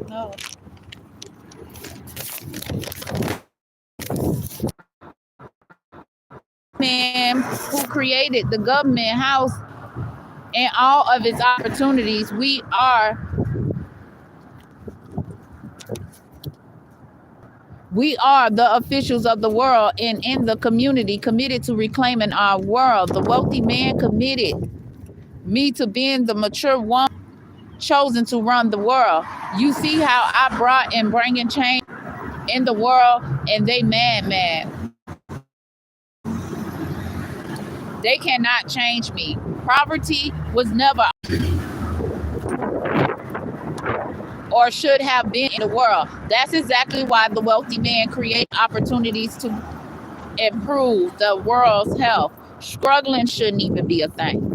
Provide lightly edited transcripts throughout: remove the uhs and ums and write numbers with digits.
No. Man who created the government house and all of its opportunities, we are the officials of the world and in the community committed to reclaiming our world. The wealthy man committed me to being the mature one chosen to run the world. You see how I brought and bringing change in the world, and they mad. They cannot change me. Poverty was never or should have been in the world. That's exactly why the wealthy man created opportunities to improve the world's health. Struggling shouldn't even be a thing.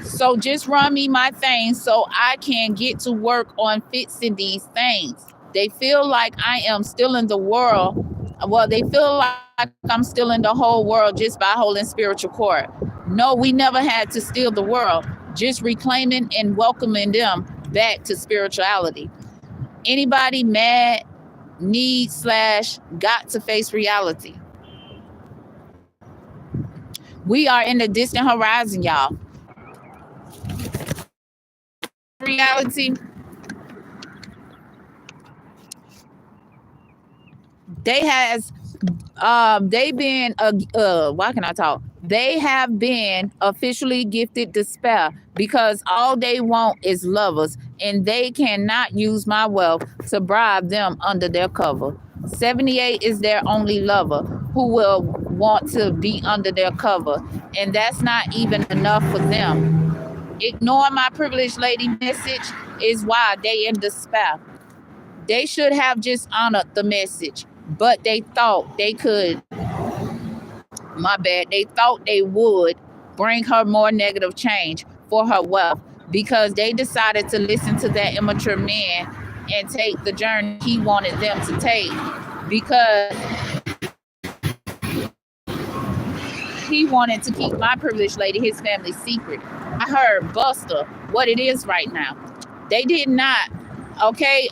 So just run me my things so I can get to work on fixing these things. They feel like I am still in the world. Well, they feel like I'm still in the whole world just by holding spiritual court. No, we never had to steal the world, just reclaiming and welcoming them back to spirituality. Anybody mad, got to face reality. We are in the distant horizon, y'all. Reality. They have been officially gifted despair because all they want is lovers, and they cannot use my wealth to bribe them under their cover. 78 is their only lover who will want to be under their cover, and that's not even enough for them. Ignoring my privileged lady message is why they in despair. They should have just honored the message, but they thought they could. My bad. They thought they would bring her more negative change for her wealth because they decided to listen to that immature man and take the journey he wanted them to take because he wanted to keep my privileged lady, his family, secret. I heard Buster what it is right now. They did not, okay,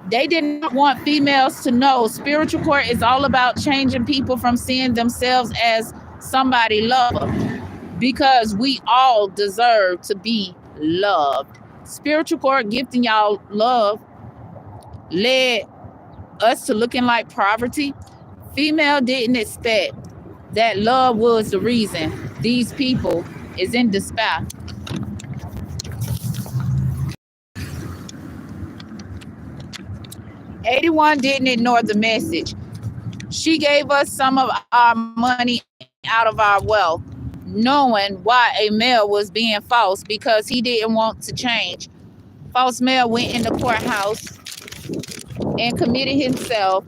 they didn't want females to know spiritual court is all about changing people from seeing themselves as somebody loved because we all deserve to be loved. Spiritual court gifting y'all love led us to looking like poverty. Female didn't expect that love was the reason these people is in despair. '81 didn't ignore the message. She gave us some of our money out of our wealth, knowing why a male was being false because he didn't want to change. False male went in the courthouse and committed himself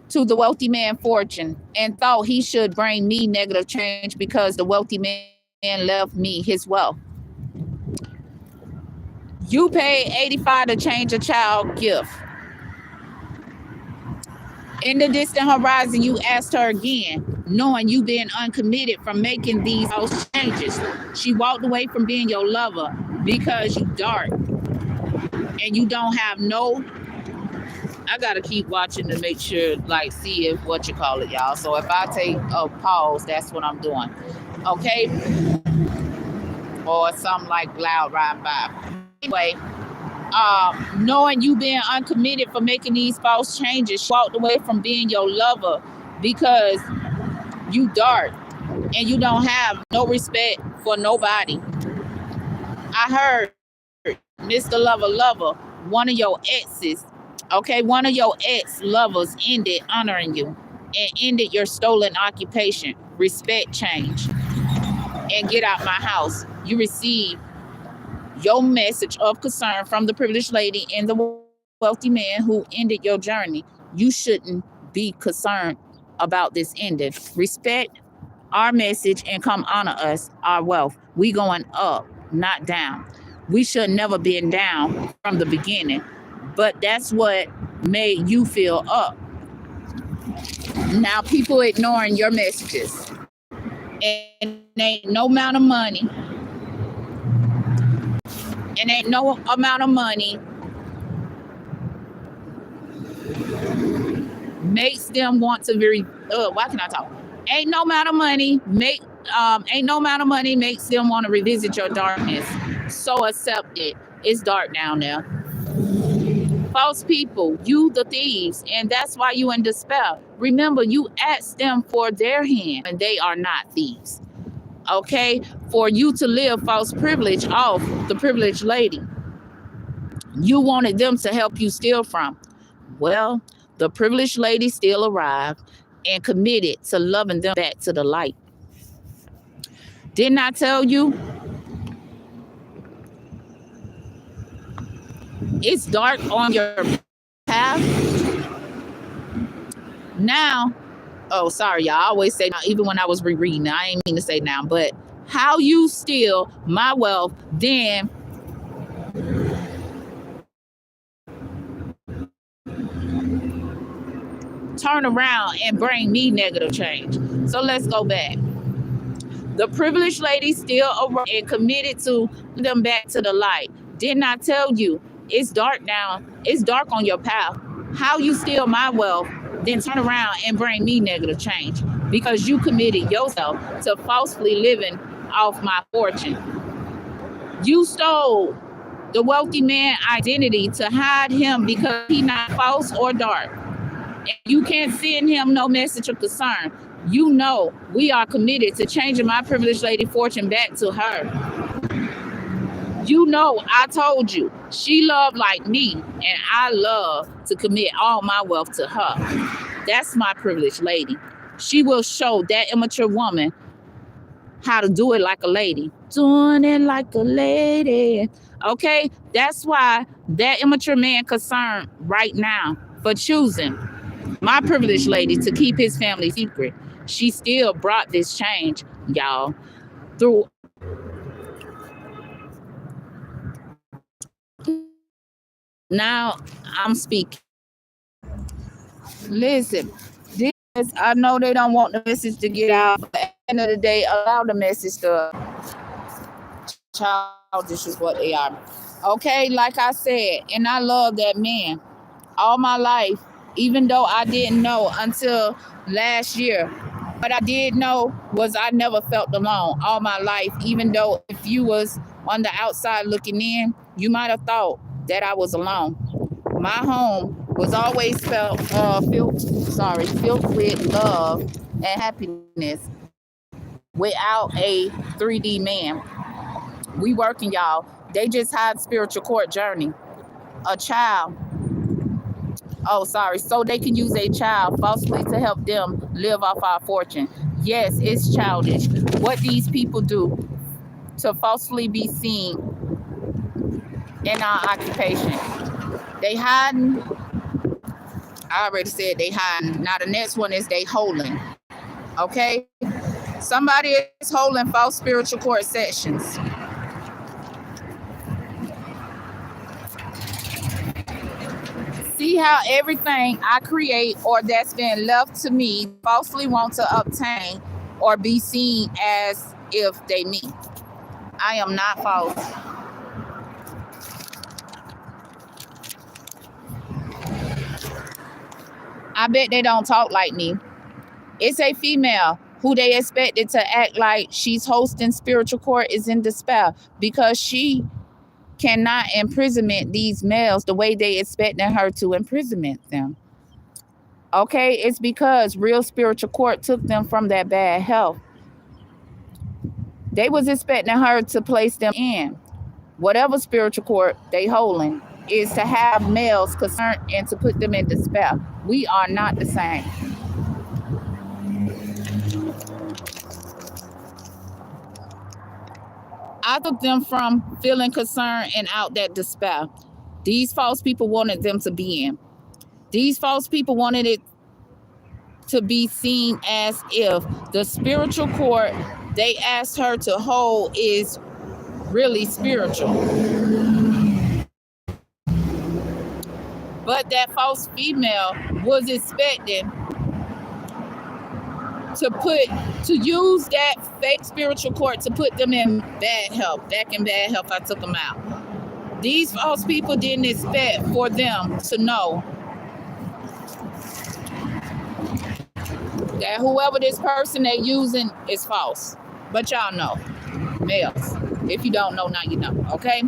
to the wealthy man fortune and thought he should bring me negative change because the wealthy man left me his wealth. You paid $85 to change a child gift. In the distant horizon, you asked her again, knowing you been uncommitted from making these changes. She walked away from being your lover because you dark and you don't have no. I gotta keep watching to make sure, like, see if what you call it, y'all. So if I take a pause, that's what I'm doing, okay? Or something like loud riding by. Anyway. Knowing you being uncommitted for making these false changes, she walked away from being your lover because you dark and you don't have no respect for nobody. I heard Mr. Lover, one of your exes, okay, one of your ex lovers ended honoring you and ended your stolen occupation. Respect change and get out my house. You receive your message of concern from the privileged lady and the wealthy man who ended your journey. You shouldn't be concerned about this ending. Respect our message and come honor us, our wealth. We going up, not down. We should never been down from the beginning, but that's what made you feel up. Now people ignoring your messages, and ain't no amount of money, and ain't no amount of money makes them want to why can I talk? Ain't no amount of money makes them want to revisit your darkness. So accept it. It's dark down there. False people, you the thieves, and that's why you in despair. Remember, you asked them for their hand, and they are not thieves. Okay? For you to live false privilege off the privileged lady, you wanted them to help you steal from. Well, the privileged lady still arrived and committed to loving them back to the light. Didn't I tell you it's dark on your path? Now, oh, sorry, y'all. I always say now, even when I was rereading, I ain't mean to say now, but how you steal my wealth, then turn around and bring me negative change. So let's go back. The privileged lady still arrived and committed to them back to the light. Didn't I tell you it's dark now? It's dark on your path. How you steal my wealth, then turn around and bring me negative change because you committed yourself to falsely living off my fortune. You stole the wealthy man identity to hide him because he not false or dark. And you can't send him no message of concern. You know we are committed to changing my privileged lady fortune back to her. You know I told you she loved like me, and I love to commit all my wealth to her. That's my privileged lady. She will show that immature woman how to do it like a lady. Doing it like a lady. Okay? That's why that immature man concerned right now for choosing my privileged lady to keep his family secret. She still brought this change, y'all, through. Now I'm speaking. Listen, this I know they don't want the message to get out, but at the end of the day, allow the message to childish is what they are. Okay, like I said, and I love that man all my life, even though I didn't know until last year. What I did know was I never felt alone all my life, even though if you was on the outside looking in, you might have thought that I was alone. My home was always filled with love and happiness without a 3D man. We working, y'all. They just had spiritual court journey. A child. Oh, sorry. So they can use a child falsely to help them live off our fortune. Yes, it's childish. What these people do to falsely be seen in our occupation. They hiding. I already said they hiding. Now the next one is they holding. Okay? Somebody is holding false spiritual court sessions. See how everything I create or that's been left to me falsely want to obtain or be seen as if they me. I am not false. I bet they don't talk like me. It's a female who they expected to act like she's hosting spiritual court is in despair because she cannot imprisonment these males the way they expecting her to imprisonment them. Okay, it's because real spiritual court took them from that bad health. They was expecting her to place them in whatever spiritual court they holding is to have males concerned and to put them in despair. We are not the same. I took them from feeling concerned and out that despair. These false people wanted them to be in. These false people wanted it to be seen as if the spiritual court they asked her to hold is really spiritual. But that false female was expecting to use that fake spiritual court to put them in bad health. Back in bad health, I took them out. These false people didn't expect for them to know that whoever this person they're using is false. But y'all know, males. If you don't know, now you know, okay?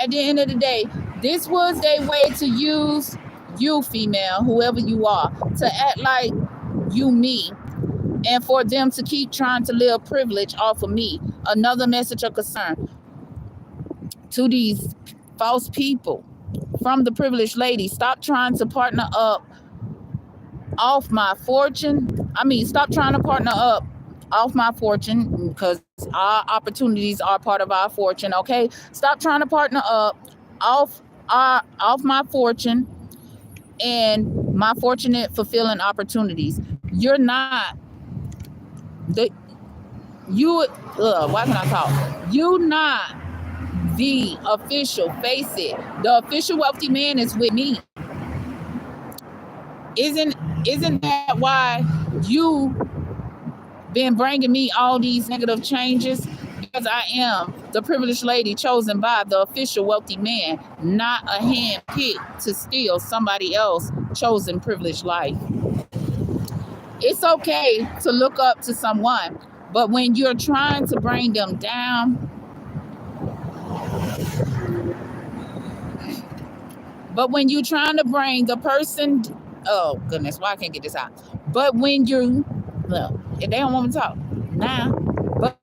At the end of the day, this was their way to use you, female, whoever you are, to act like you me, and for them to keep trying to live privilege off of me. Another message of concern to these false people from the privileged lady. Stop trying to partner up off my fortune. Stop trying to partner up off my fortune, because our opportunities are part of our fortune, okay? Stop trying to partner up off my fortune and my fortunate fulfilling opportunities. You're not the why can I talk? You not the official. Face it. The official wealthy man is with me. Isn't that why you been bringing me all these negative changes? Because I am the privileged lady chosen by the official wealthy man, not a hand picked to steal somebody else chosen privileged life. It's okay to look up to someone, but when you're trying to bring them down, but when you're trying to bring the person, oh goodness, why I can't get this out? But when you, well, if they don't want me to talk, nah. But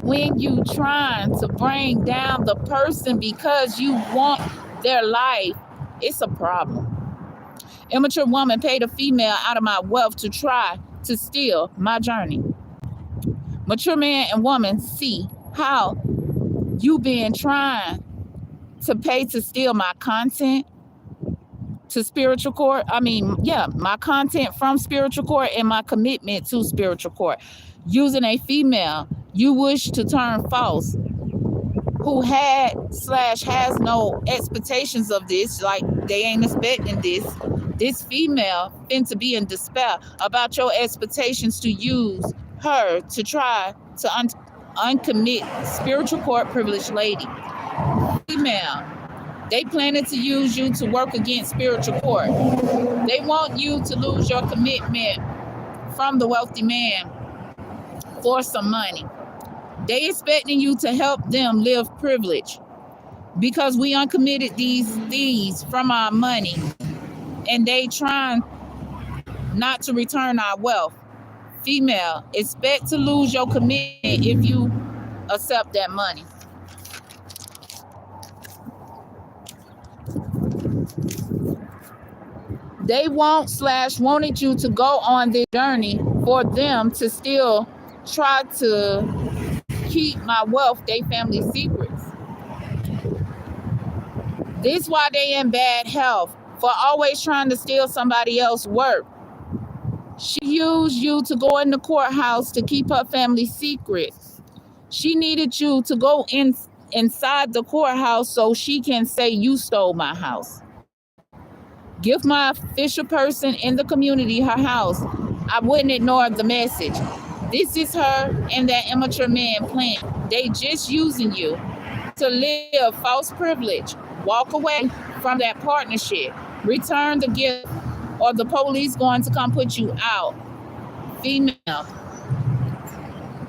when you trying to bring down the person because you want their life, it's a problem. Immature woman paid a female out of my wealth to try to steal my journey. Mature man and woman see how you been trying to pay to steal my content to spiritual court. My content from spiritual court and my commitment to spiritual court. Using a female you wish to turn false, who has no expectations of this, like they ain't expecting this. This female been to be in despair about your expectations to use her to try to uncommit spiritual court privileged lady. Female, they planning to use you to work against spiritual court. They want you to lose your commitment from the wealthy man for some money. They expecting you to help them live privilege because we uncommitted these thieves from our money, and they trying not to return our wealth. Female, expect to lose your commitment if you accept that money. They wanted you to go on this journey for them to still try to keep my wealth, they family secrets. This why they in bad health, for always trying to steal somebody else's work. She used you to go in the courthouse to keep her family secret. She needed you to go inside the courthouse so she can say you stole my house. Give my official person in the community her house. I wouldn't ignore the message. This is her and that immature man plan. They just using you to live false privilege. Walk away from that partnership. Return the gift, or the police going to come put you out. Female,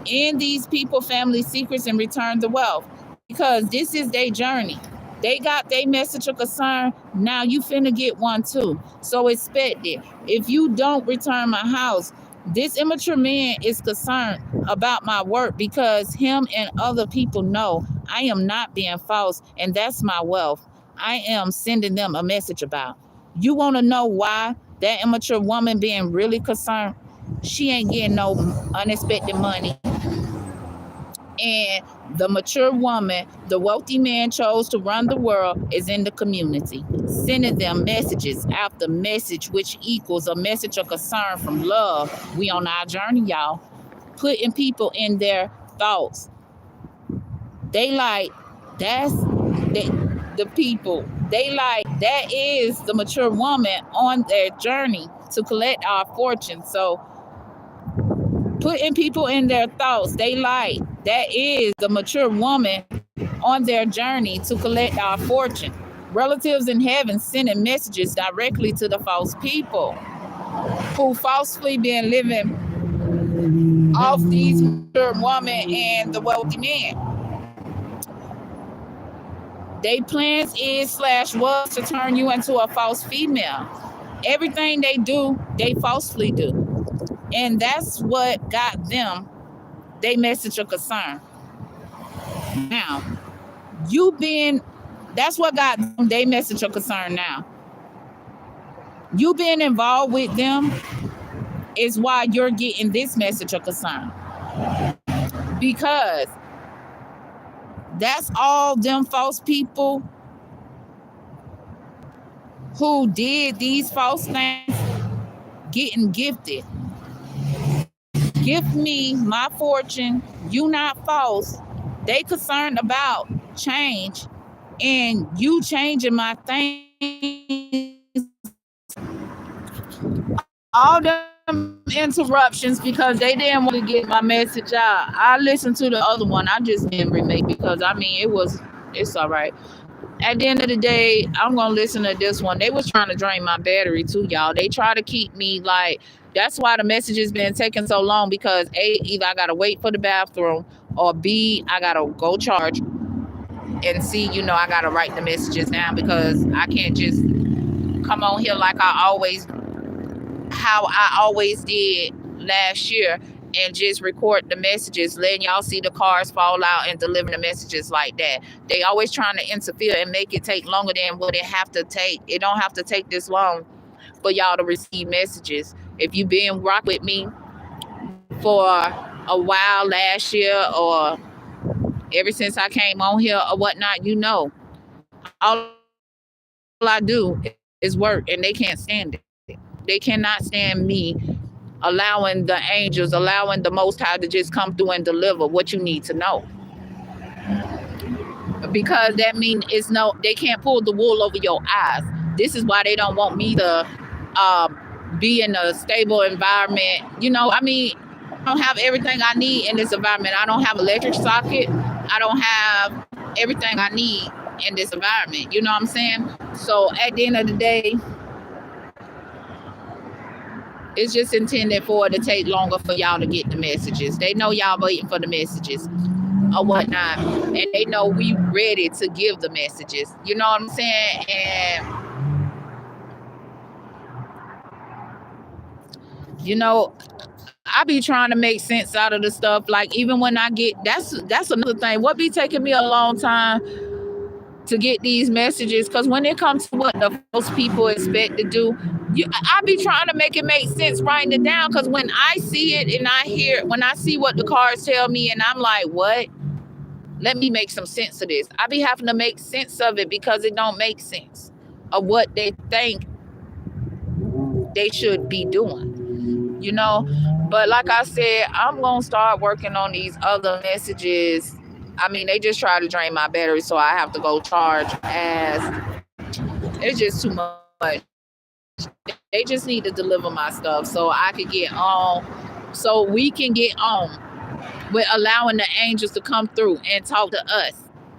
end these people family secrets and return the wealth, because this is their journey. They got their message of concern. Now you finna get one too. So expect it. If you don't return my house, This immature man is concerned about my work because him and other people know I am not being false, and that's my wealth. I am sending them a message about. You want to know why that immature woman being really concerned? She ain't getting no unexpected money. And the mature woman, the wealthy man chose to run the world, is in the community, sending them messages after message, which equals a message of concern from love. We on our journey, y'all. Putting people in their thoughts. They like, that's the people. They like, that is the mature woman on their journey to collect our fortune. So putting people in their thoughts, they like, that is the mature woman on their journey to collect our fortune. Relatives in heaven sending messages directly to the false people who falsely been living off these mature woman and the wealthy man. They plans is slash was to turn you into a false female. Everything they do, they falsely do. And that's what got them they message of concern. Now, you being that's what got them they message of concern now. You being involved with them is why you're getting this message of concern. Because that's all them false people who did these false things getting gifted. Give me my fortune, you not false. They concerned about change and you changing my things. All them interruptions because they didn't want to get my message out. I listened to the other one. I just didn't remake because I mean it's all right. At the end of the day, I'm gonna listen to this one. They was trying to drain my battery too, y'all. They try to keep me like, that's why the message has been taking so long, because A, either I gotta wait for the bathroom, or B, I gotta go charge, and C, I gotta write the messages down because I can't just come on here like how I always did last year and just record the messages, letting y'all see the cars fall out and delivering the messages like that. They always trying to interfere and make it take longer than what it have to take. It don't have to take this long for y'all to receive messages. If you been rock with me for a while last year or ever since I came on here or whatnot, all I do is work, and they can't stand it. They cannot stand me allowing the angels, allowing the Most High to just come through and deliver what you need to know. Because that means they can't pull the wool over your eyes. This is why they don't want me to be in a stable environment. I don't have everything I need in this environment. I don't have electric socket. I don't have everything I need in this environment. You know what I'm saying? So at the end of the day, it's just intended for it to take longer for y'all to get the messages. They know y'all waiting for the messages or whatnot, and they know we ready to give the messages. You know what I'm saying? And I be trying to make sense out of the stuff. Like, even when I get that's another thing. What be taking me a long time to get these messages, because when it comes to what the most people expect to do, I be trying to make it make sense, writing it down, because when I see it and when I see what the cards tell me, and I'm like, what? Let me make some sense of this. I be having to make sense of it because it don't make sense of what they think they should be doing. But like I said, I'm gonna start working on these other messages. I mean, they just try to drain my battery, so I have to go charge. As it's just too much. They just need to deliver my stuff so I could get on, so we can get on with allowing the angels to come through and talk to us.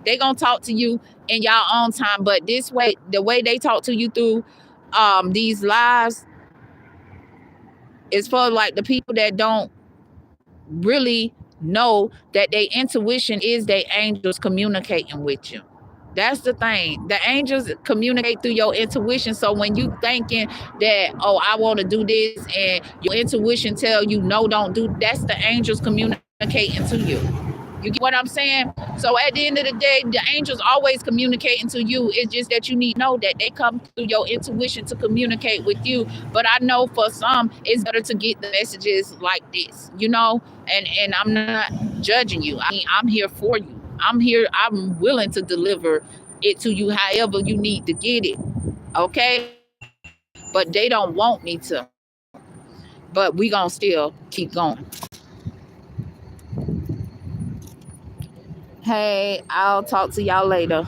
They gonna talk to you in y'all own time, but this way, the way they talk to you through these lives, is for like the people that don't really know that their intuition is their angels communicating with you. That's the thing. The angels communicate through your intuition. So when you thinking that, oh, I want to do this, and your intuition tell you no, don't do, that's the angels communicating to you. You get what I'm saying? So at the end of the day, the angels always communicating to you. It's just that you need to know that they come through your intuition to communicate with you. But I know for some, it's better to get the messages like this, and I'm not judging you. I mean, I'm here for you. I'm here. I'm willing to deliver it to you however you need to get it. Okay? But they don't want me to. But we gonna still keep going. Hey, I'll talk to y'all later.